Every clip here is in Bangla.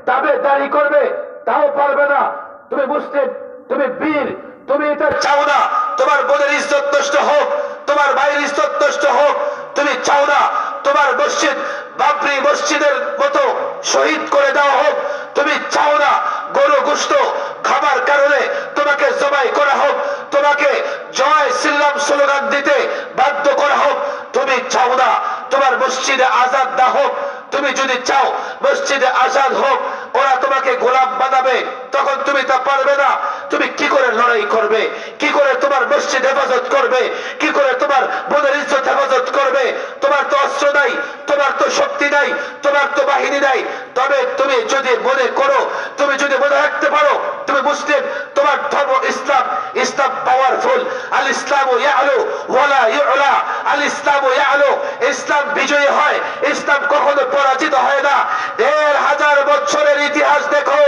দাবি করবে, তাও পারবে না। তুমি মুসলিম, তুমি বীর, তুমি এটা চাও না তোমার বোনের ইজ্জত নষ্ট হোক, তোমার ভাইয়ের ইজ্জত নষ্ট হোক। তুমি চাও না তোমার মসজিদ বাবরি মসজিদের মতো শহীদ করে দেওয়া হোক। তুমি চাও না গরু গোশত খাবার কারণে তোমাকে জবাই করা হোক, তোমাকে জয় শ্রীরাম স্লোগান দিতে বাধ্য করা হোক। তুমি চাও না তোমার মসজিদে আজাদ না হোক। তুমি যদি চাও মসজিদে আজাদ হোক, ওরা তোমাকে গোলাম বানাবে, তখন তুমি তা পারবে না। তুমি কি করে লড়াই করবে? কি করে তোমার মসজিদ হেফাজত করবে? কি করে তোমার বোনের ইজ্জত হেফাজত করবে? তোমার তো অস্ত্র নাই, তোমার তো শক্তি নাই, তোমার তো বাহিনী নাই। তবে তুমি যদি মনে করো, তুমি যদি মনে রাখতে পারো তুমি মুসলিম, তোমার ধর্ম ইসলাম, ইসলাম পাওয়ারফুল। আল ইসলামু ইয়ালু ওয়ালা ইউলা, আল ইসলামু ইয়ালু, ইসলাম বিজয়ী হয়, ইসলাম কখনো পরাজিত হয় না। ১৫০০ বছরের ইতিহাস দেখো,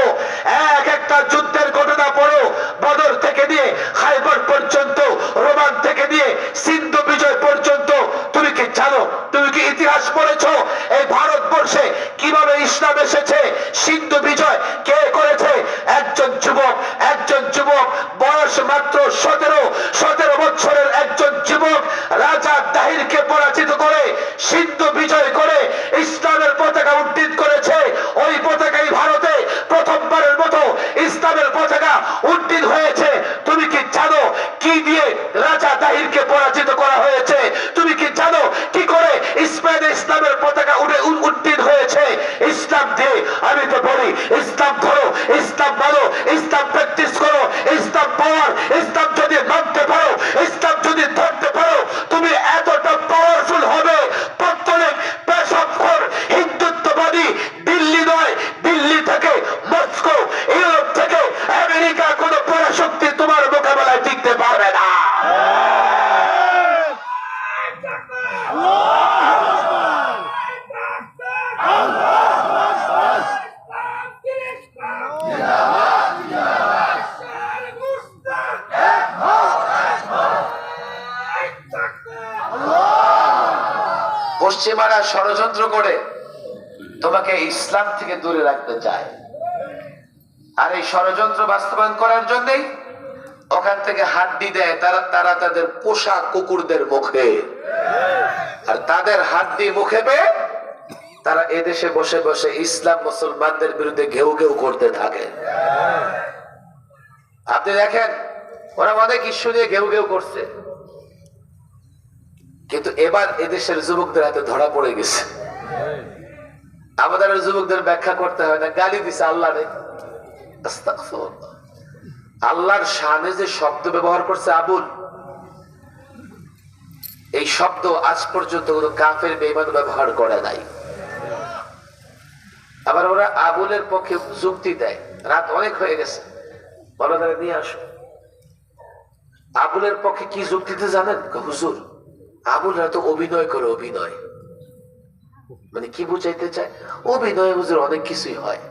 এক একটা যুদ্ধের ঘটনা পড়ো, বদর থেকে নিয়ে খাইবার পর্যন্ত, রোমান থেকে নিয়ে সিন্ধু বিজয় পর্যন্ত। তুমি কি জানো, তুমি কি ইতিহাস পড়েছো এই ভারতবর্ষে কিভাবে ইসলাম এসেছে? সিন্ধু বিজয় কে করেছে? একজন যুবক বয়স মাত্র ১৭ বছরের একজন যুবক রাজা দাহিরকে পরাজিত করে সিন্ধু বিজয় করে ইসলামের পতাকা উড্ডীন করেছে। ওই পতাকাই ভারতে প্রথমবারের মতো ইসলামের পতাকা উড্ডীন হয়েছে। তুমি কি জানো কি দিয়ে রাজা দাহিরকে পরাজিত করা হয়েছে? তুমি কি জানো কি করে স্পেনে ইসলামের পতাকা উড্ডীন হয়েছে? ইসলাম দিয়ে। আমি তো বলি ইসলাম ধরো, ইসলাম মানো, ইসলাম প্র্যাকটিস করো, ইসলাম পাওয়ার। ইসলাম যদি মানতে পারো, ইসলাম যদি ধরতে পারো, তুমি এতটা পাওয়ারফুল হবে। প্রত্যেক পেশাবখোর হিন্দুত্ববাদী দিল্লি নয়, দিল্লি থেকে মস্কো, ইউরোপ থেকে আমেরিকা কোনো পরাশক্তি তোমার মোকাবেলায় টিকতে পারবে না। পশ্চিমারা ষড়যন্ত্র করে তোমাকে ইসলাম থেকে দূরে রাখতে চায়, আর এই ষড়যন্ত্র বাস্তবায়ন করার জন্যই ওখান থেকে হাড্ডি দেয় তারা তাদের পোষা কুকুরদের মুখে। আর তাদের হাড্ডি মুখে পেয়ে তারা এদেশে বসে বসে ইসলাম মুসলমানদের বিরুদ্ধে ঘেউ ঘেউ করতে থাকে। আপনি দেখেন ওরা অনেক ইস্যু নিয়ে ঘেউ ঘেউ করছে, কিন্তু এবার এদেশের যুবকদের হাতে ধরা পড়ে গেছে। আমাদের যুবকদের ব্যাখ্যা করতে হয় না, গালি দিছে আল্লাহ রে। আল্লাহর শানে যে শব্দ ব্যবহার করছে আবুল, এই শব্দ আজ পর্যন্ত কোন কাফের বেঈমান ব্যবহার করে নাই। আবার ওরা আবুলের পক্ষে যুক্তি দেয়, রাত অনেক হয়ে গেছে, বলো তারা নিয়ে আসো। আবুলের পক্ষে কি যুক্তিতে জানেন? হুজুর আবুলরা তো অভিনয় করে, অভিনয় মানে কি বুঝাইতে চায়? অভিনয় হুজুর অনেক কিছুই হয়।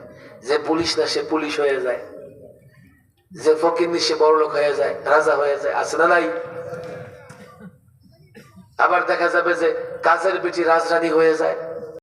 যে পুলিশ না সে পুলিশ হয়ে যায়, যে ফকির সে বড়লোক হয়ে যায়, রাজা হয়ে যায়, আছে না নাই? আবার দেখা যাবে যে কাজের বেটি রাজরানী হয়ে যায়।